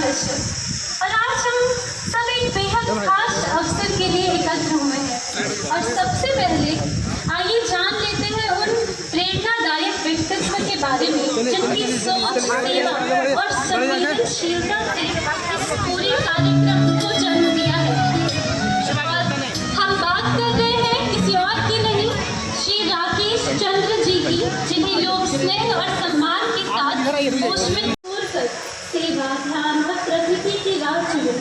कश्यप और आज हम सब एक बेहद खास अवसर के लिए एकत्र हुए हैं। और सबसे पहले आइए जान लेते हैं उन प्रेरणादायक व्यक्तित्व के बारे में जिनकी सोच, सेवा और संवेदनशीलता से इस पूरे कार्यक्रम को जन्म दिया है। हम बात कर रहे हैं किसी और की नहीं, श्री राकेश चंद्र जी की, जिन्हें लोग स्नेह और सम्मान के साथ ओशमिन छोड़कर सेवा, ध्यान और प्रकृति की राह चुने।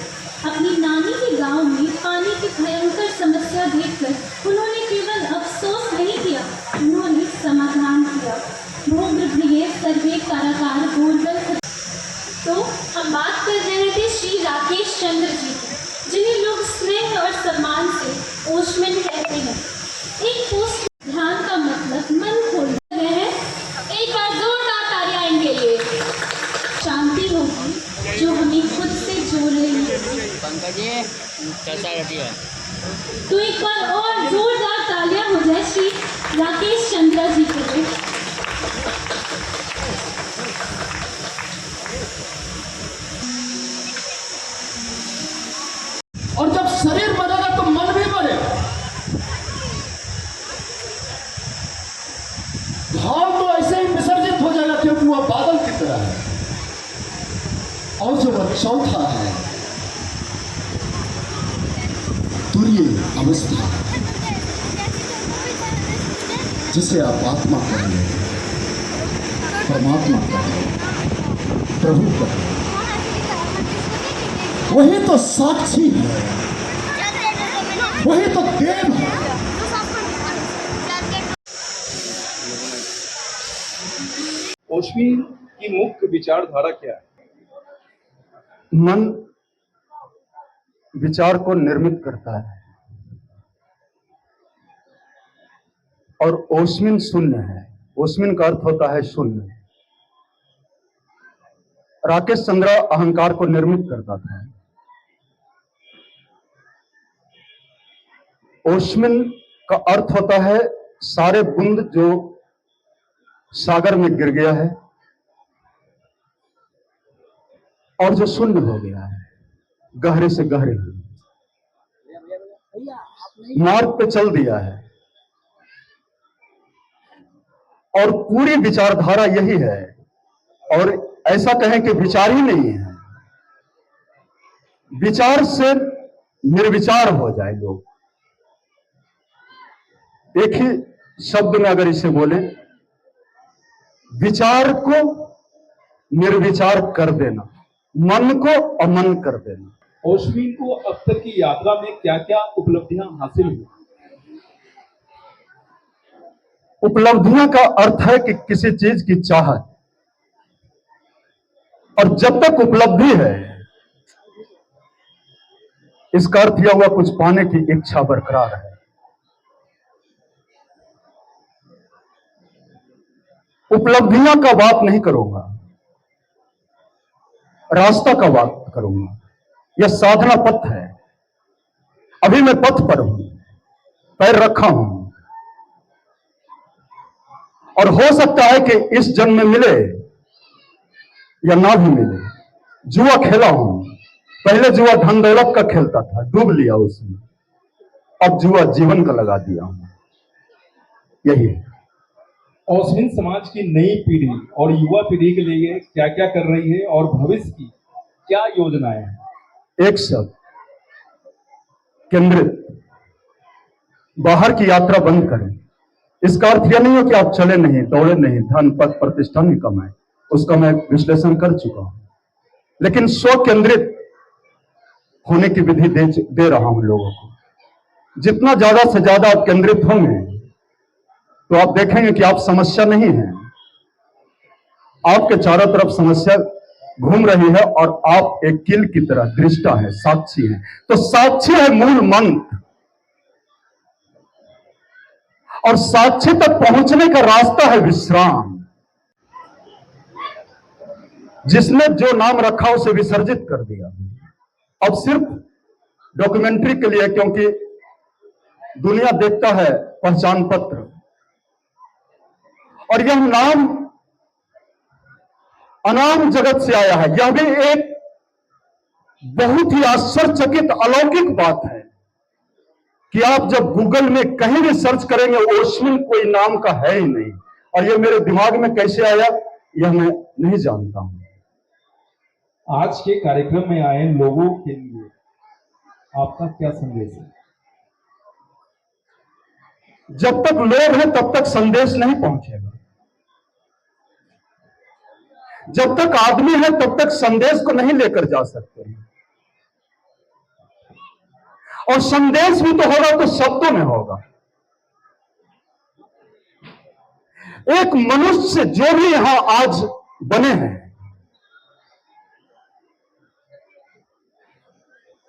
अपनी नानी के गांव में पानी की भयंकर समस्या देखकर उन्होंने केवल अफसोस नहीं किया, उन्होंने समाधान किया। भोगप्रिय सर्वे कारागार गोरगल। तो हम बात कर रहे थे श्री राकेश चंद्र जी की, जिन्हें लोग स्नेह और सम्मान से ओशमिन कहते हैं। एक पोस्ट ध्यान का मतलब मन खोलना है। एक बार जोरदार तालियां इनके लिए। शांति होगी जो हमें खुद से जोड़ रही है। तो एक बार और जोरदार तालियां हो जाए श्री राकेश चंद्र जी के लिए। और जब शरीर मरेगा तो मन भी मरेगा। भाव तो ऐसे ही विसर्जित हो जाएगा क्योंकि वह बादल की तरह है। और जो वह चौथा है तुरीय अवस्था, जिसे आप आत्मा कहें, परमात्मा कहें, प्रभु कहें, वही तो साक्षी है, वही तो देव है। ओशमिन की मुख्य विचारधारा क्या है? मन विचार को निर्मित करता है और ओशमिन शून्य है। ओशमिन का अर्थ होता है शून्य। राकेश चंद्र अहंकार को निर्मित करता था। ओशमिन का अर्थ होता है सारे बूंद जो सागर में गिर गया है और जो शून्य हो गया है, गहरे से गहरे मार्ग पे चल दिया है। और पूरी विचारधारा यही है। और ऐसा कहें कि विचार ही नहीं है, विचार से निर्विचार हो जाए लोग। एक ही शब्द में अगर इसे बोले, विचार को निर्विचार कर देना, मन को अमन कर देना। ओशमिन को अब तक की यात्रा में क्या क्या उपलब्धियां हासिल हुई? उपलब्धियां का अर्थ है कि किसी चीज की चाहत, और जब तक उपलब्धि है, इसका अर्थ यह हुआ कुछ पाने की इच्छा बरकरार है। उपलब्धियां का बात नहीं करूंगा, रास्ता का बात करूंगा। यह साधना पथ है। अभी मैं पथ पर हूं, पैर रखा हूं, और हो सकता है कि इस जन्म में मिले या ना भी मिले। जुआ खेला हूं, पहले जुआ धन दौलत का खेलता था, डूब लिया उसमें, अब जुआ जीवन का लगा दिया हूं। यही है। ओशमिन समाज की नई पीढ़ी और युवा पीढ़ी के लिए क्या क्या कर रही है और भविष्य की क्या योजनाएं हैं? एक शब्द, केंद्रित। बाहर की यात्रा बंद करें। इसका अर्थ यह नहीं हो कि आप चले नहीं, दौड़े नहीं, धन पद प्रतिष्ठा नहीं कमाए, उसका मैं विश्लेषण कर चुका हूं। लेकिन स्व केंद्रित होने की विधि दे रहा हूं लोगों को। जितना ज्यादा से ज्यादा आप केंद्रित होंगे तो आप देखेंगे कि आप समस्या नहीं है, आपके चारों तरफ समस्या घूम रही है और आप एक किल की तरह दृष्टा है, साक्षी है। तो साक्षी है मूल मंत्र, और साक्षी तक पहुंचने का रास्ता है विश्राम। जिसने जो नाम रखा उसे विसर्जित कर दिया, अब सिर्फ डॉक्यूमेंट्री के लिए, क्योंकि दुनिया देखता है पहचान पत्र। और यह नाम अनाम जगत से आया है। यह भी एक बहुत ही आश्चर्यचकित अलौकिक बात है कि आप जब गूगल में कहीं भी सर्च करेंगे ओशमिन कोई नाम का है ही नहीं। और ये मेरे दिमाग में कैसे आया यह मैं नहीं जानता हूं। आज के कार्यक्रम में आए लोगों के लिए आपका क्या संदेश है? जब तक लोग हैं तब तक संदेश नहीं पहुंचेगा। जब तक आदमी है तब तक संदेश को नहीं लेकर जा सकते। और संदेश भी तो होगा तो शब्दों में होगा। एक मनुष्य जो भी यहां आज बने हैं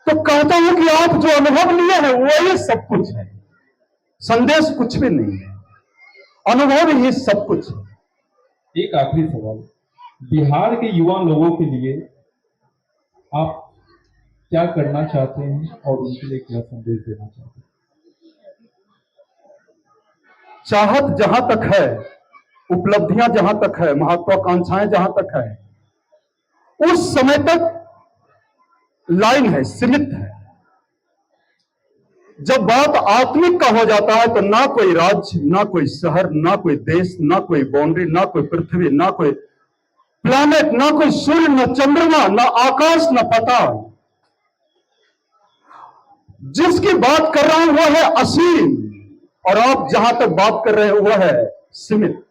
तो कहता हूं कि आप जो अनुभव लिए हैं वो ये सब कुछ है, संदेश कुछ भी नहीं है, अनुभव ही सब कुछ है। एक आखिरी सवाल, बिहार के युवा लोगों के लिए आप क्या करना चाहते हैं और उनके लिए क्या संदेश देना चाहते हैं? चाहत जहां तक है, उपलब्धियां जहां तक है, महत्वाकांक्षाएं जहां तक है, उस समय तक लाइन है, सीमित है। जब बात आत्मिक का हो जाता है तो ना कोई राज्य, ना कोई शहर, ना कोई देश, ना कोई बाउंड्री, ना कोई पृथ्वी, ना कोई प्लैनेट, ना कोई सूर्य, ना चंद्रमा, ना आकाश, ना पाताल। जिसकी बात कर रहा हूं वह है असीम, और आप जहां तक बात कर रहे हैं वह है सीमित।